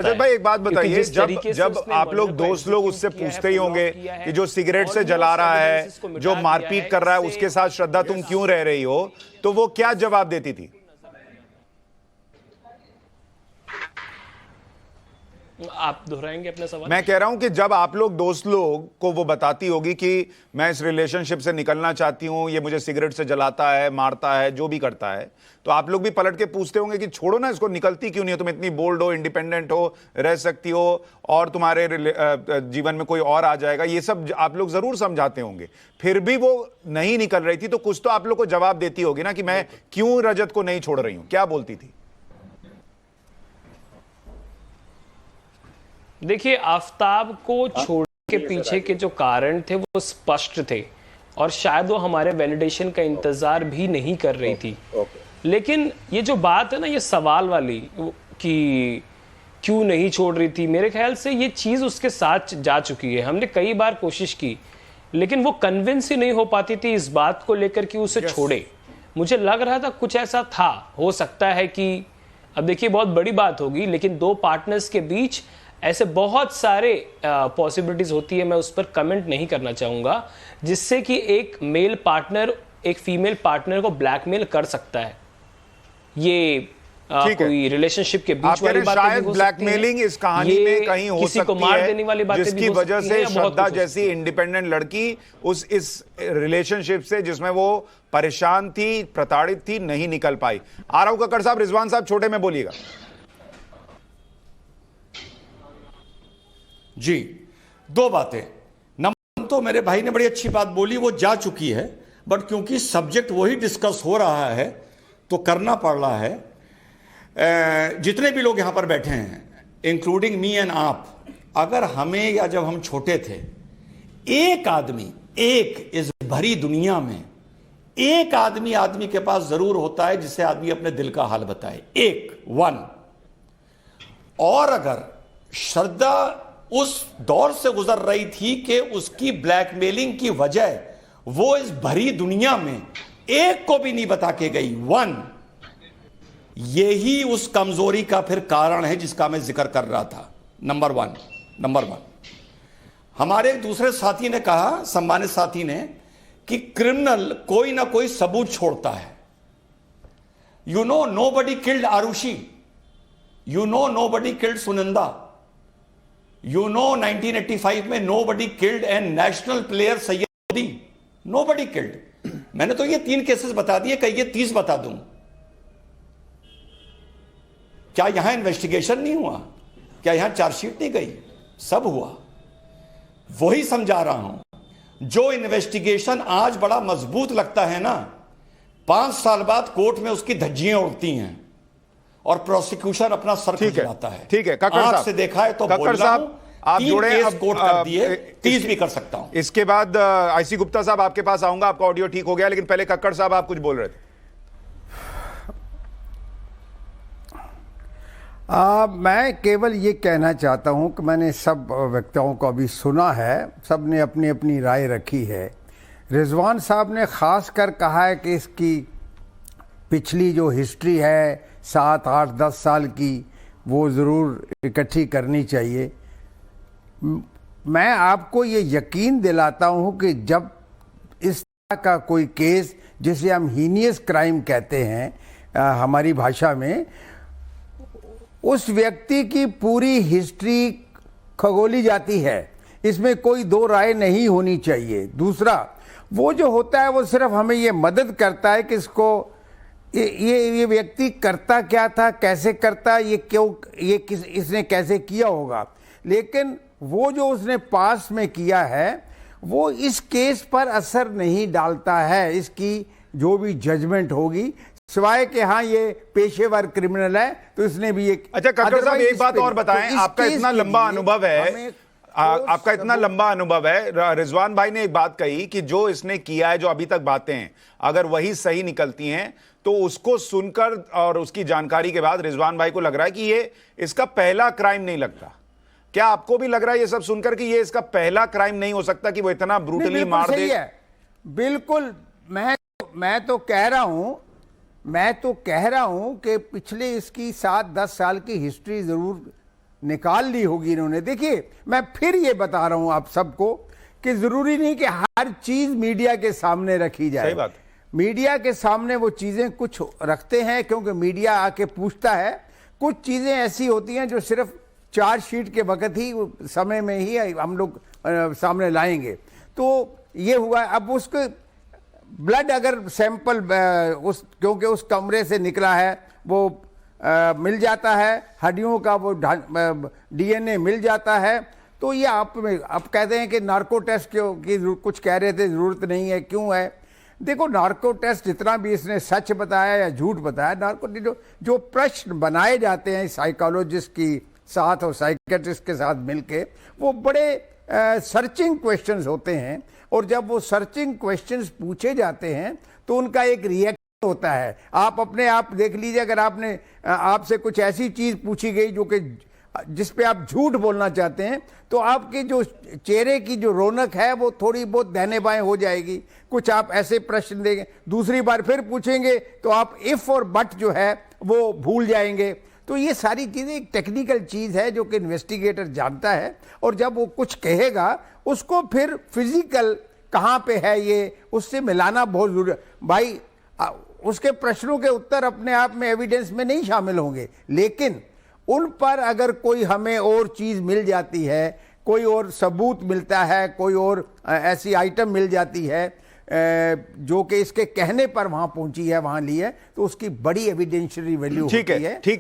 रजत भाई एक बात बताइए, जब आप लोग दोस्त लोग उससे पूछते ही होंगे कि जो सिगरेट से जला रहा है, जो मारपीट कर रहा है, उसके साथ श्रद्धा तुम क्यों रह रही हो, तो वो क्या जवाब देती थी? आप दोहराएंगे अपना सवाल? मैं कह रहा हूं कि जब आप लोग दोस्त लोग को वो बताती होगी कि मैं इस रिलेशनशिप से निकलना चाहती हूं, ये मुझे सिगरेट से जलाता है, मारता है, जो भी करता है, तो आप लोग भी पलट के पूछते होंगे कि छोड़ो ना इसको, निकलती क्यों नहीं हो, तुम इतनी बोल्ड हो, इंडिपेंडेंट हो, रह सकती हो और तुम्हारे जीवन में कोई और आ जाएगा, ये सब आप लोग जरूर समझाते होंगे। फिर भी वो नहीं निकल रही थी तो कुछ तो आप लोग को जवाब देती होगी ना कि मैं क्यों रजत को नहीं छोड़ रही हूं, क्या बोलती थी? देखिए, आफ्ताब को छोड़ने के पीछे के जो कारण थे वो स्पष्ट थे और शायद वो हमारे वैलिडेशन का इंतजार भी नहीं कर रही थी। लेकिन ये जो बात है ना, ये सवाल वाली कि क्यों नहीं छोड़ रही थी, मेरे ख्याल से ये चीज़ उसके साथ जा चुकी है। हमने कई बार कोशिश की लेकिन वो कन्विंस ही नहीं हो पाती थी इस बात को लेकर कि उसे छोड़े। मुझे लग रहा था कुछ ऐसा था, हो सकता है कि, अब देखिए बहुत बड़ी बात होगी लेकिन दो पार्टनर्स के बीच ऐसे बहुत सारे पॉसिबिलिटीज होती है, मैं उस पर कमेंट नहीं करना चाहूंगा, जिससे कि एक मेल पार्टनर एक फीमेल पार्टनर को ब्लैकमेल कर सकता है। ये कोई रिलेशनशिप के बीच वाली बातें शायद ब्लैकमेलिंग इस कहानी में कहीं हो किसी को मार देने वाली बातें जिसकी वजह से श्रद्धा जैसी इंडिपेंडेंट लड़की इस रिलेशनशिप से जिसमें वो परेशान थी, प्रताड़ित थी, नहीं निकल पाई। आ रहा हूं कक्कड़ साहब, रिजवान साहब छोटे में बोलिएगा। जी, दो बातें। नंबर तो मेरे भाई ने बड़ी अच्छी बात बोली, वो जा चुकी है, बट क्योंकि सब्जेक्ट वही डिस्कस हो रहा है तो करना पड़ रहा है। जितने भी लोग यहां पर बैठे हैं इंक्लूडिंग मी एंड आप, अगर हमें या जब हम छोटे थे, एक आदमी, एक इस भरी दुनिया में एक आदमी के पास जरूर होता है जिसे आदमी अपने दिल का हाल बताए, एक वन। और अगर श्रद्धा उस दौर से गुजर रही थी कि उसकी ब्लैकमेलिंग की वजह वो इस भरी दुनिया में एक को भी नहीं बता के गई, वन, यही उस कमजोरी का फिर कारण है जिसका मैं जिक्र कर रहा था। नंबर वन हमारे एक दूसरे साथी ने कहा, सम्मानित साथी ने, कि क्रिमिनल कोई ना कोई सबूत छोड़ता है। You know nobody killed Aarushi, you know nobody killed Sunanda, you know 1985 में nobody killed and national player Syed Modi, nobody killed. मैंने तो ये 3 केसेस बता दिए, कहीं ये 30 बता दूं। क्या यहां इन्वेस्टिगेशन नहीं हुआ? क्या यहां चार्जशीट नहीं गई? सब हुआ। वही समझा रहा हूं, जो इन्वेस्टिगेशन आज बड़ा मजबूत लगता है ना, 5 साल बाद कोर्ट में उसकी धज्जियां उड़ती हैं और प्रोसिक्यूशन अपना सर खुजलाता है। ठीक है, कक्कड़ साहब से देखा है तो कक्कड़ साहब आप जुड़े, अब कोर्ट कर दिए, 30 भी कर सकता हूं। इसके बाद आईसी गुप्ता साहब आपके पास आऊंगा, आपका ऑडियो ठीक हो गया, लेकिन पहले कक्कड़ साहब आप कुछ बोल रहे थे। मैं केवल ये कहना चाहता हूं कि मैंने सब वक्ताओं को अभी सुना है, सब ने अपनी अपनी राय रखी है। रिजवान साहब ने खास कर कहा है कि इसकी पिछली जो हिस्ट्री है 7, 8, 10 साल की, वो ज़रूर इकट्ठी करनी चाहिए। मैं आपको ये यकीन दिलाता हूँ कि जब इस तरह का कोई केस, जिसे हम हीनियस क्राइम कहते हैं हमारी भाषा में, उस व्यक्ति की पूरी हिस्ट्री खगोली जाती है, इसमें कोई दो राय नहीं होनी चाहिए। दूसरा, वो जो होता है वो सिर्फ हमें ये मदद करता है कि इसको ये व्यक्ति करता क्या था, कैसे करता, ये क्यों, इसने कैसे किया होगा। लेकिन वो जो उसने पास में किया है वो इस केस पर असर नहीं डालता है, इसकी जो भी जजमेंट होगी, सिवाय कि हाँ ये पेशेवर क्रिमिनल है तो इसने भी एक। अच्छा कक्कड़ साहब एक बात और बताएं, आपका इतना लंबा अनुभव है, आपका इतना लंबा अनुभव है, रिजवान भाई ने एक बात कही कि जो इसने किया है, जो अभी तक बातें हैं, अगर वही सही निकलती हैं तो उसको सुनकर और उसकी जानकारी के बाद रिजवान भाई को लग रहा है कि ये इसका पहला क्राइम नहीं लगता। क्या आपको भी लग रहा है ये सब सुनकर कि ये इसका पहला क्राइम नहीं हो सकता कि वो इतना ब्रूटली मार दे? बिल्कुल, मैं तो कह रहा हूं कि पिछले इसकी 7-10 साल की हिस्ट्री जरूर निकाल ली होगी इन्होंने। देखिए, मैं फिर ये बता रहा हूं आप सबको कि जरूरी नहीं कि हर चीज मीडिया के सामने रखी जाए। सही बात। मीडिया के सामने वो चीजें कुछ रखते हैं क्योंकि मीडिया आके पूछता है, कुछ चीजें ऐसी होती हैं जो सिर्फ चार्जशीट के वक्त ही, समय में ही हम लोग सामने लाएंगे। तो ये हुआ। अब उसके ब्लड अगर सैंपल उस, क्योंकि उस कमरे से निकला है, वो मिल जाता है, हड्डियों का वो डीएनए मिल जाता है, तो ये आप कहते हैं कि नार्को टेस्ट की कुछ कह रहे थे, जरूरत नहीं है, क्यों है? देखो, नार्को टेस्ट जितना भी इसने सच बताया या झूठ बताया, नार्को जो प्रश्न बनाए जाते हैं साइकोलॉजिस्ट की साथ और साइकेट्रिस्ट के साथ मिलके, वो बड़े सर्चिंग क्वेश्चंस होते हैं, और जब वो सर्चिंग क्वेश्चंस पूछे जाते हैं तो उनका एक रिएक्शन होता है। आप अपने आप देख लीजिए, अगर आपसे कुछ ऐसी चीज पूछी गई जो कि जिस पे आप झूठ बोलना चाहते हैं, तो आपके जो चेहरे की जो रौनक है वो थोड़ी बहुत दाहिने बाएं हो जाएगी। कुछ आप ऐसे प्रश्न देंगे, दूसरी बार फिर पूछेंगे तो आप इफ और बट जो है वो भूल जाएंगे। तो ये सारी चीजें एक टेक्निकल चीज है जो कि इन्वेस्टिगेटर जानता है, और जब वो कुछ कहेगा उसको फिर फिजिकल कहाँ पे है ये उससे मिलाना बहुत जरूरी है। भाई, उसके प्रश्नों के उत्तर अपने आप में एविडेंस में नहीं शामिल होंगे, लेकिन उन पर अगर कोई हमें और चीज मिल जाती है, कोई और सबूत मिलता है, कोई और ऐसी आइटम मिल जाती है जो कि इसके कहने पर वहां पहुंची है, वहां ली है, तो उसकी बड़ी एविडेंशियरी वैल्यू होती है। ठीक